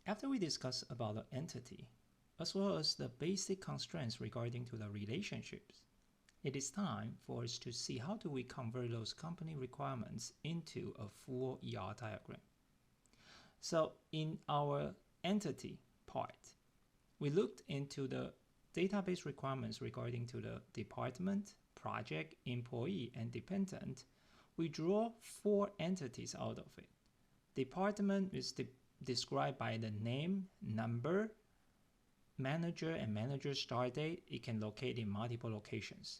After we discuss about the entity, as well as the basic constraints regarding to the relationships, it is time for us to see how do we convert those company requirements into a full ER diagram. So in our entity part, we looked into the database requirements regarding to the department, project, employee, and dependent. We draw 4 entities out of it. Department is described by the name, number, manager, and manager start date. It can locate in multiple locations.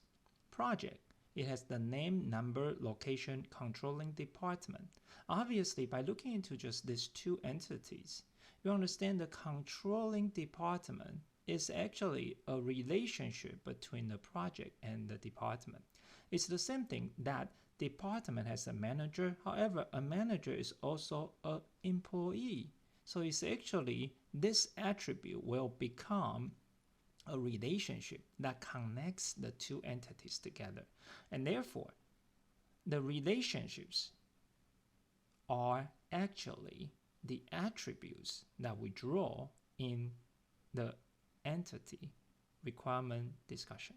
Project, it has the name, number, location, controlling department. Obviously, by looking into just these 2 entities, you understand the controlling department is actually a relationship between the project and the department. It's the same thing that department has a manager. However, a manager is also an employee. So it's actually this attribute will become a relationship that connects the 2 entities together. And therefore, the relationships are actually the attributes that we draw in the entity requirement discussion.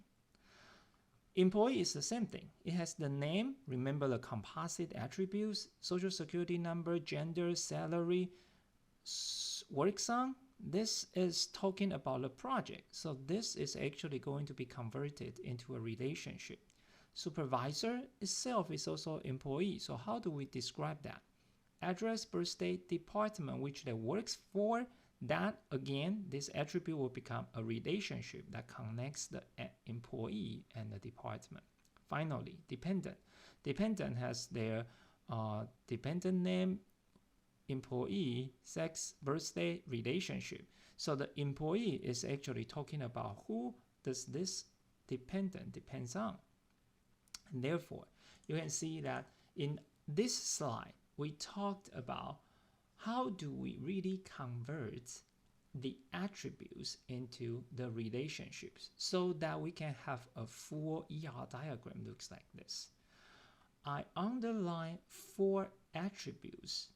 Employee is the same thing. It has the name, remember the composite attributes, social security number, gender, salary, work zone. This is talking about a project. So this is actually going to be converted into a relationship. Supervisor itself is also employee. So how do we describe that? Address, birthday, department which they works for, that again, this attribute will become a relationship that connects the employee and the department. Finally, dependent. Dependent has their dependent name, employee, sex, birthday, relationship. So the employee is actually talking about who does this dependent depends on. And therefore, you can see that in this slide, we talked about how do we really convert the attributes into the relationships so that we can have a full ER diagram looks like this. I underline 4 attributes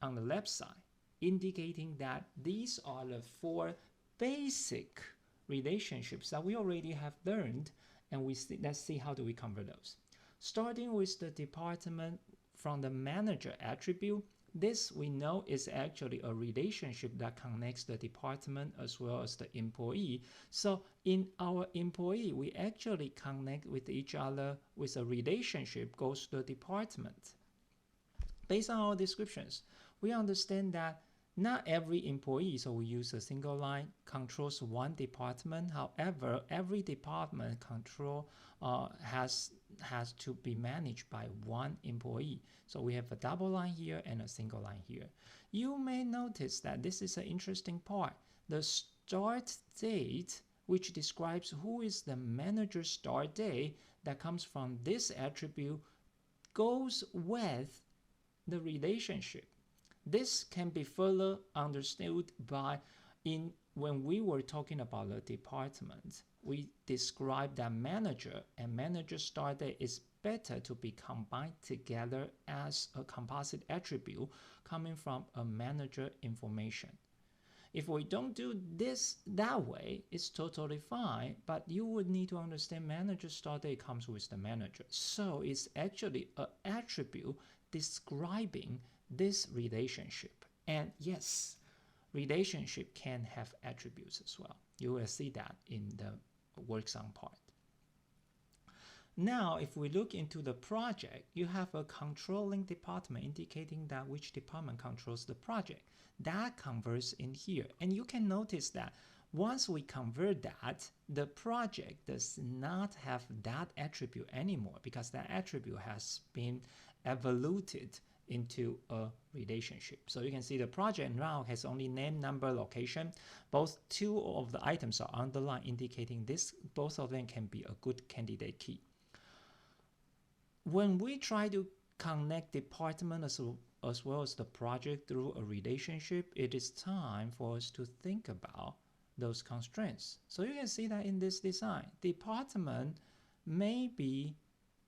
on the left side, indicating that these are the 4 basic relationships that we already have learned, and let's see how do we convert those. Starting with the department from the manager attribute, this we know is actually a relationship that connects the department as well as the employee. So in our employee, we actually connect with each other with a relationship goes to the department. Based on our descriptions, we understand that not every employee, so we use a single line, controls one department. However, every department control has to be managed by one employee. So we have a double line here and a single line here. You may notice that this is an interesting part. The start date, which describes who is the manager start date that comes from this attribute, goes with the relationship. This can be further understood by when we were talking about the department, we described that manager and manager start date is better to be combined together as a composite attribute coming from a manager information. If we don't do this that way, it's totally fine, but you would need to understand manager start date comes with the manager. So it's actually an attribute describing this relationship. And yes, relationship can have attributes as well. You will see that in the works on part. Now, if we look into the project, you have a controlling department indicating that which department controls the project. That converts in here. And you can notice that once we convert that, the project does not have that attribute anymore because that attribute has been evoluted into a relationship. So you can see the project now has only name, number, location. Both 2 of the items are underlined, indicating this. Both of them can be a good candidate key. When we try to connect department as well as the project through a relationship, it is time for us to think about those constraints. So you can see that in this design, department maybe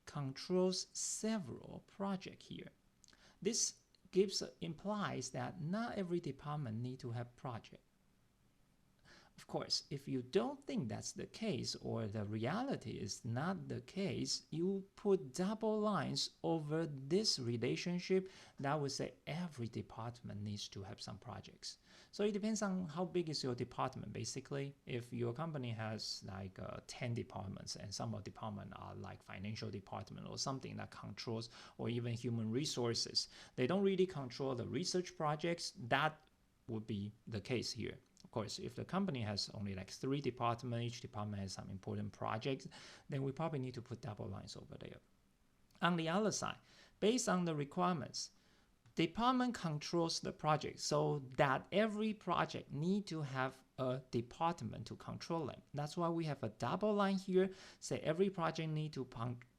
controls several projects here. This implies that not every department need to have project. Of course, if you don't think that's the case or the reality is not the case, you put double lines over this relationship, that would say every department needs to have some projects. So it depends on how big is your department. Basically, if your company has like 10 departments and some of the departments are like financial department or something that controls, or even human resources, they don't really control the research projects, that would be the case here. Of course, if the company has only like 3 departments, each department has some important projects, then we probably need to put double lines over there. On the other side, based on the requirements, department controls the project, so that every project need to have a department to control them. That's why we have a double line here, say every project need to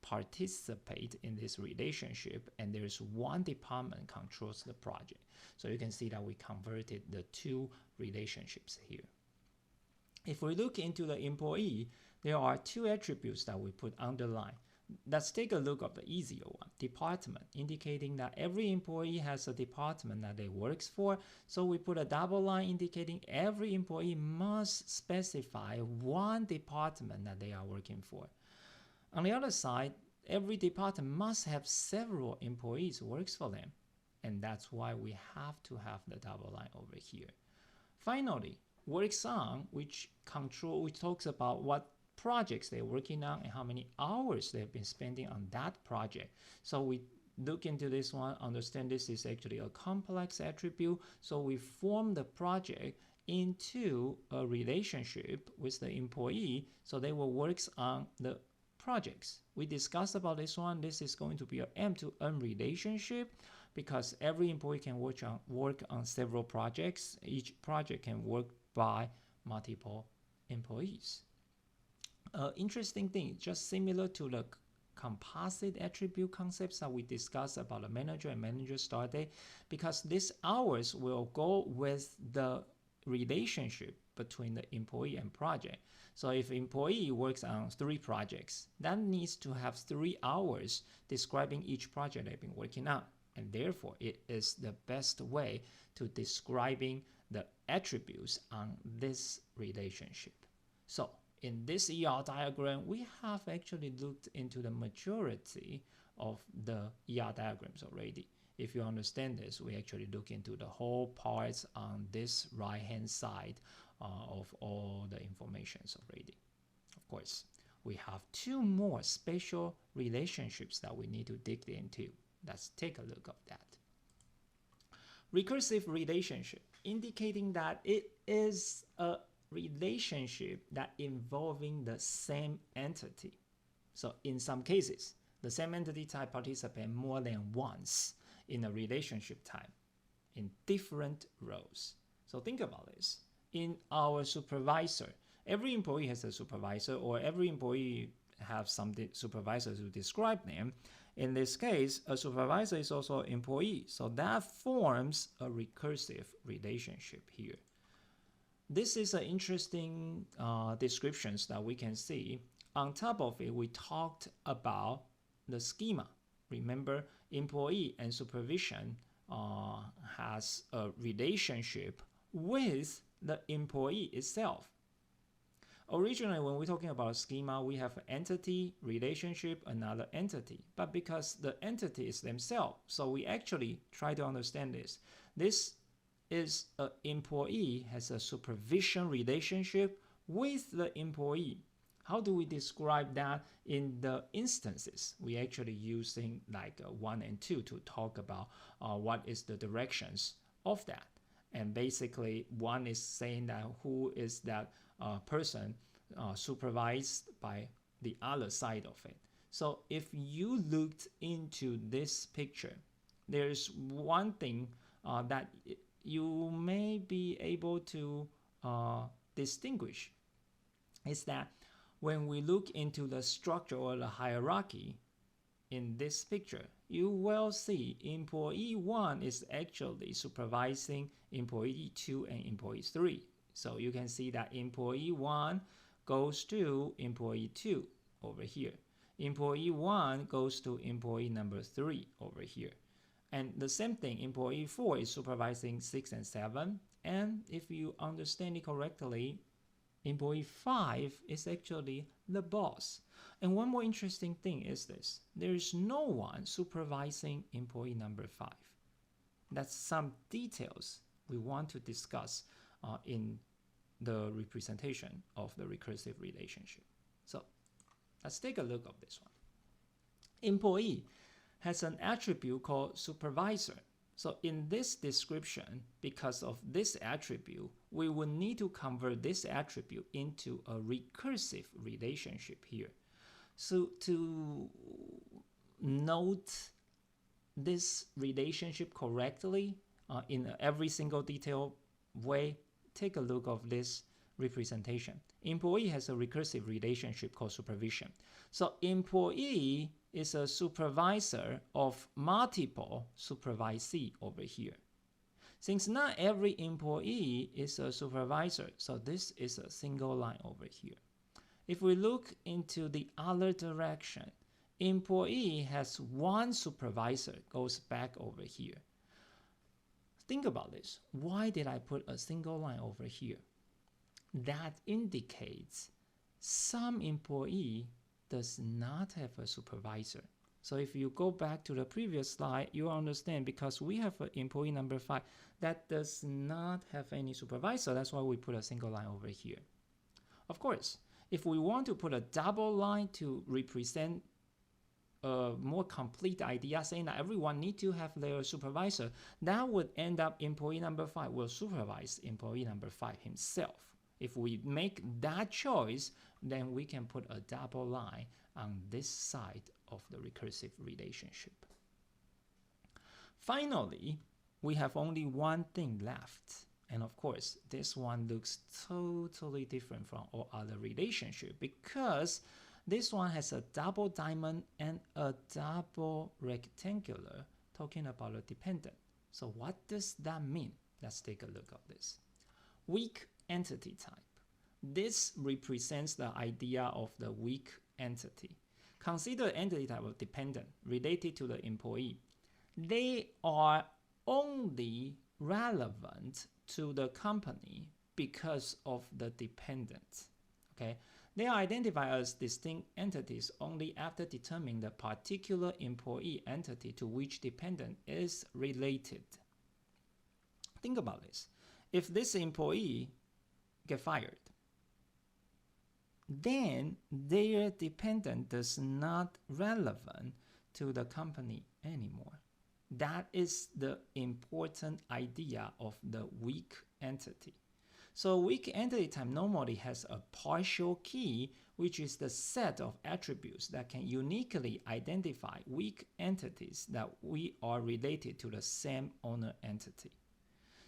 participate in this relationship, and there's one department controls the project. So you can see that we converted the 2 relationships here. If we look into the employee, there are 2 attributes that we put underline. Let's take a look at the easier one, department, indicating that every employee has a department that they works for. So we put a double line indicating every employee must specify one department that they are working for. On the other side, every department must have several employees who works for them. And that's why we have to have the double line over here. Finally, works on, which talks about what projects they're working on and how many hours they've been spending on that project. So we look into this one, understand this is actually a complex attribute. So we form the project into a relationship with the employee, so they will work on the projects. We discussed about this one. This is going to be an M-to-N relationship, because every employee can work on several projects. Each project can work by multiple employees. Interesting thing, just similar to the composite attribute concepts that we discussed about the manager and manager start date, because these hours will go with the relationship between the employee and project. So if employee works on 3 projects, that needs to have 3 hours describing each project they've been working on. And therefore, it is the best way to describing the attributes on this relationship. So in this ER diagram, we have actually looked into the majority of the ER diagrams already. If you understand this, we actually look into the whole parts on this right-hand side of all the informations already. Of course, we have 2 more special relationships that we need to dig into. Let's take a look at that. Recursive relationship, indicating that it is a relationship that involving the same entity. So in some cases, the same entity type participate more than once in a relationship type in different roles. So think about this. In our supervisor, every employee has a supervisor, or every employee have some supervisors who describe them. In this case, a supervisor is also an employee, so that forms a recursive relationship here. This is an interesting descriptions that we can see. On top of it, we talked about the schema. Remember, employee and supervision has a relationship with the employee itself. Originally, when we're talking about a schema, we have an entity, relationship, another entity. But because the entity is themselves, so we actually try to understand this. This is an employee has a supervision relationship with the employee. How do we describe that in the instances? We actually using like 1 and 2 to talk about what is the directions of that. And basically, 1 is saying that who is that person supervised by the other side of it. So if you looked into this picture, there's one thing that you may be able to distinguish, is that when we look into the structure or the hierarchy in this picture, you will see employee 1 is actually supervising employee 2 and employee 3. So you can see that employee 1 goes to employee 2 over here. Employee 1 goes to employee number 3 over here. And the same thing, employee 4 is supervising 6 and 7. And if you understand it correctly, employee 5 is actually the boss. And one more interesting thing is this. There is no one supervising employee number 5. That's some details we want to discuss in the representation of the recursive relationship. So let's take a look at this one. Employee has an attribute called supervisor. So in this description, because of this attribute, we will need to convert this attribute into a recursive relationship here. So to note this relationship correctly in every single detailed way, take a look of this representation. Employee has a recursive relationship called supervision. So employee is a supervisor of multiple supervisee over here. Since not every employee is a supervisor, so this is a single line over here. If we look into the other direction, employee has one supervisor, goes back over here. Think about this. Why did I put a single line over here? That indicates some employee does not have a supervisor. So if you go back to the previous slide, you understand because we have an employee number 5 that does not have any supervisor. That's why we put a single line over here. Of course, if we want to put a double line to represent a more complete idea, saying that everyone needs to have their supervisor, that would end up employee number 5 will supervise employee number 5 himself. If we make that choice, then we can put a double line on this side of the recursive relationship. Finally, we have only one thing left. And of course, this one looks totally different from all other relationships because this one has a double diamond and a double rectangular, talking about a dependent. So what does that mean? Let's take a look at this. Weak entity type. This represents the idea of the weak entity. Consider entity type of dependent related to the employee. They are only relevant to the company because of the dependent. Okay? They are identified as distinct entities only after determining the particular employee entity to which dependent is related. Think about this. If this employee get fired, then their dependent is not relevant to the company anymore. That is the important idea of the weak entity. So weak entity type normally has a partial key, which is the set of attributes that can uniquely identify weak entities that we are related to the same owner entity,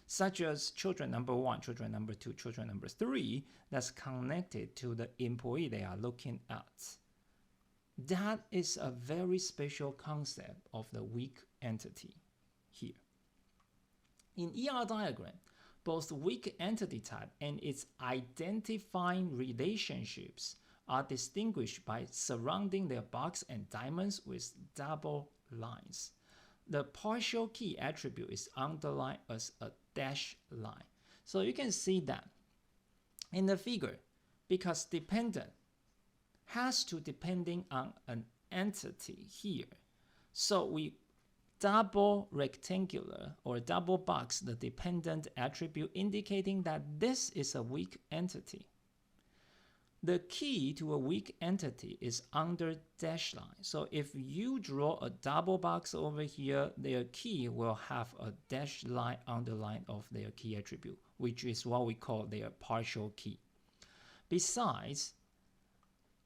such as children number 1, children number 2, children number 3, that's connected to the employee they are looking at. That is a very special concept of the weak entity here. In ER diagram, both weak entity type and its identifying relationships are distinguished by surrounding their box and diamonds with double lines. The partial key attribute is underlined as a dashed line. So you can see that in the figure, because dependent has to depending on an entity here. So we double rectangular or double box the dependent attribute, indicating that this is a weak entity. The key to a weak entity is under dash line. So if you draw a double box over here, their key will have a dash line underline of their key attribute, which is what we call their partial key. Besides,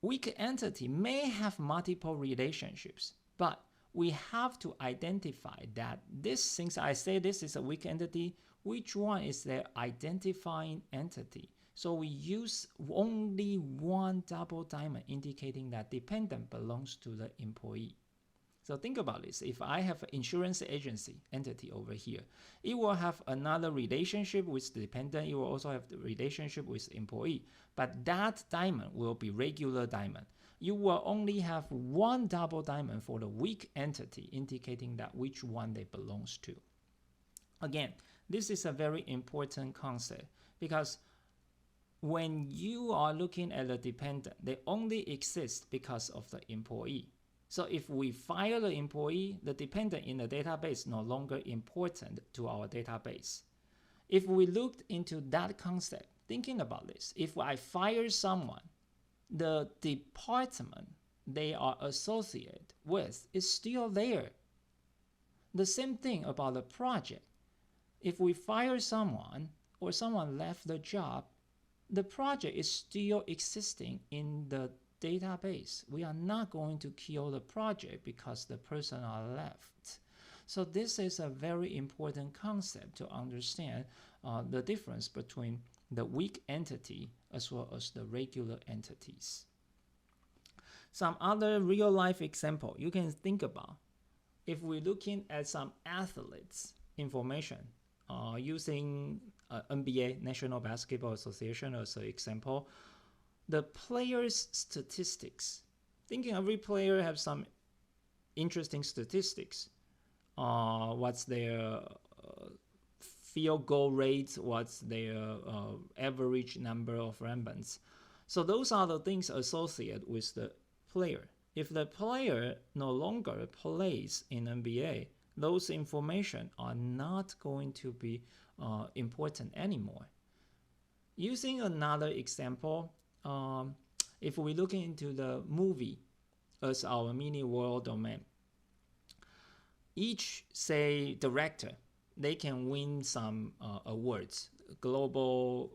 weak entity may have multiple relationships, but we have to identify that this, since I say this is a weak entity, which one is their identifying entity? So we use only one double diamond indicating that dependent belongs to the employee. So think about this. If I have an insurance agency entity over here, it will have another relationship with the dependent. It will also have the relationship with the employee. But that diamond will be regular diamond. you will only have one double diamond for the weak entity, indicating that which one they belongs to. Again, this is a very important concept because when you are looking at the dependent, they only exist because of the employee. So if we fire the employee, the dependent in the database no longer important to our database. If we looked into that concept, thinking about this, if I fire someone, the department they are associated with is still there. The same thing about the project. If we fire someone or someone left the job, the project is still existing in the database. We are not going to kill the project because the person are left. So this is a very important concept to understand the difference between the weak entity as well as the regular entities. Some other real life example you can think about. If we're looking at some athletes information using NBA, National Basketball Association as an example, the players' statistics. Thinking every player have some interesting statistics. What's their field goal rate, what's their average number of rebounds. So those are the things associated with the player. If the player no longer plays in NBA, those information are not going to be important anymore. Using another example, if we look into the movie as our mini world domain, each, say, director, they can win some awards, global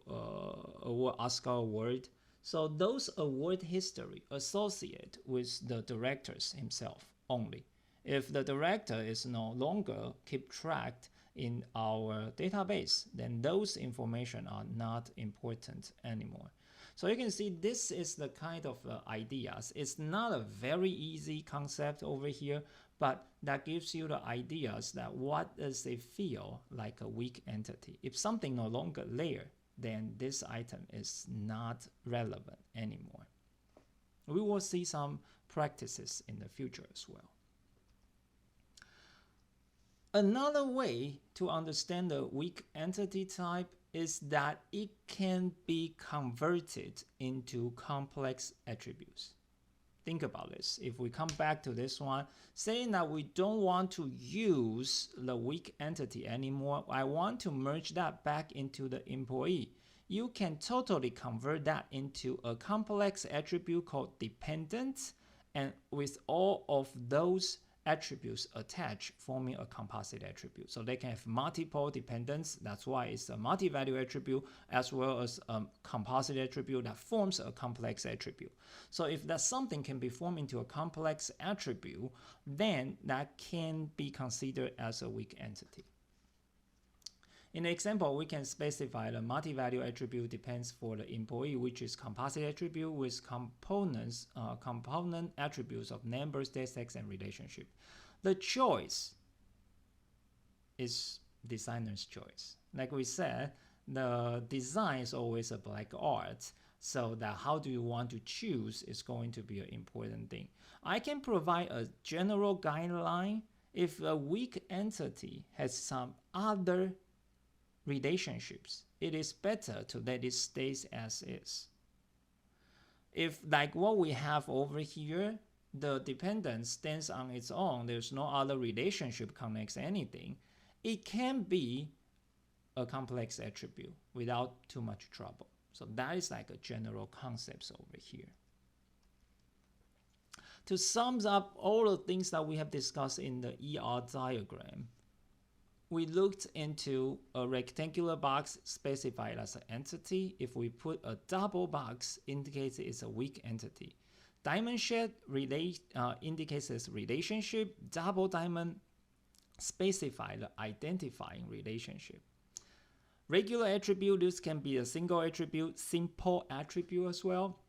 award, Oscar award. So those award history associate with the directors himself only. If the director is no longer keep tracked in our database, then those information are not important anymore. So you can see this is the kind of ideas. It's not a very easy concept over here, but that gives you the ideas that what does it feel like a weak entity. If something no longer there, then this item is not relevant anymore. We will see some practices in the future as well. Another way to understand the weak entity type is that it can be converted into complex attributes. Think about this. If we come back to this one, saying that we don't want to use the weak entity anymore, I want to merge that back into the employee. You can totally convert that into a complex attribute called dependent, and with all of those attributes attached, forming a composite attribute. So they can have multiple dependents. That's why it's a multi-value attribute, as well as a composite attribute that forms a complex attribute. So if that something can be formed into a complex attribute, then that can be considered as a weak entity. In the example, we can specify the multi-value attribute depends for the employee, which is composite attribute with component attributes of name, birthday, sex, and relationship. The choice is designer's choice. Like we said, the design is always a black art, so that how do you want to choose is going to be an important thing. I can provide a general guideline if a weak entity has some other relationships. It is better to let it stay as is. If like what we have over here, the dependent stands on its own, there's no other relationship connects anything, it can be a complex attribute without too much trouble. So that is like a general concepts over here. To sum up all the things that we have discussed in the ER diagram, we looked into a rectangular box specified as an entity. If we put a double box, indicates it's a weak entity. Diamond shape indicates its relationship. Double diamond specify the identifying relationship. Regular attribute, this can be a single attribute, simple attribute as well.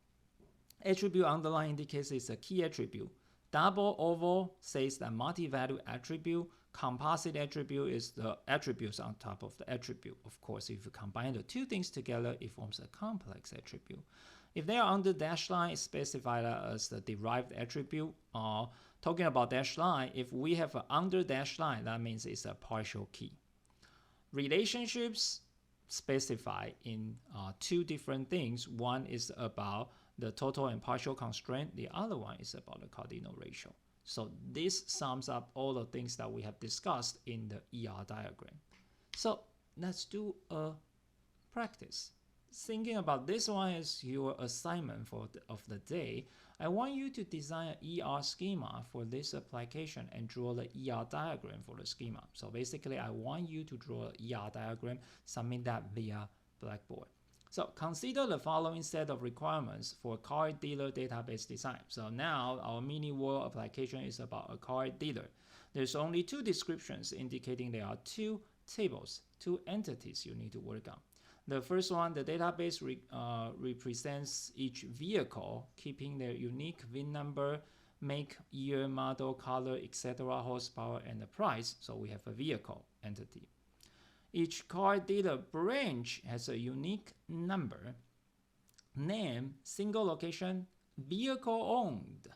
Attribute underline indicates it's a key attribute. Double oval says that multi-value attribute. Composite attribute is the attributes on top of the attribute. Of course, if you combine the two things together, it forms a complex attribute. If they are under dash line, it's specified as the derived attribute. Talking about dash line, if we have an under dash line, that means it's a partial key. Relationships specify in two different things. One is about the total and partial constraint. The other one is about the cardinal ratio. So this sums up all the things that we have discussed in the ER diagram. So let's do a practice. Thinking about this one as your assignment of the day, I want you to design an ER schema for this application and draw the ER diagram for the schema. So basically, I want you to draw an ER diagram, submit that via Blackboard. So consider the following set of requirements for car dealer database design. So now our mini world application is about a car dealer. There's only two descriptions indicating there are two tables, two entities you need to work on. The first one, the database represents each vehicle, keeping their unique VIN number, make, year, model, color, etc., horsepower, and the price. So we have a vehicle entity. Each car dealer branch has a unique number, name, single location, vehicle owned.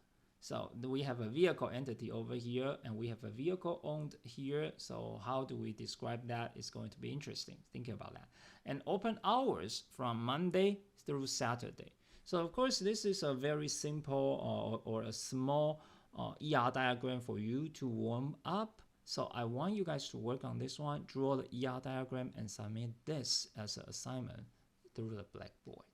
So we have a vehicle entity over here, and we have a vehicle owned here. So how do we describe that? It's going to be interesting thinking about that. And open hours from Monday through Saturday. So of course, this is a very simple or a small ER diagram for you to warm up. So I want you guys to work on this one, draw the ER diagram, and submit this as an assignment through the Blackboard.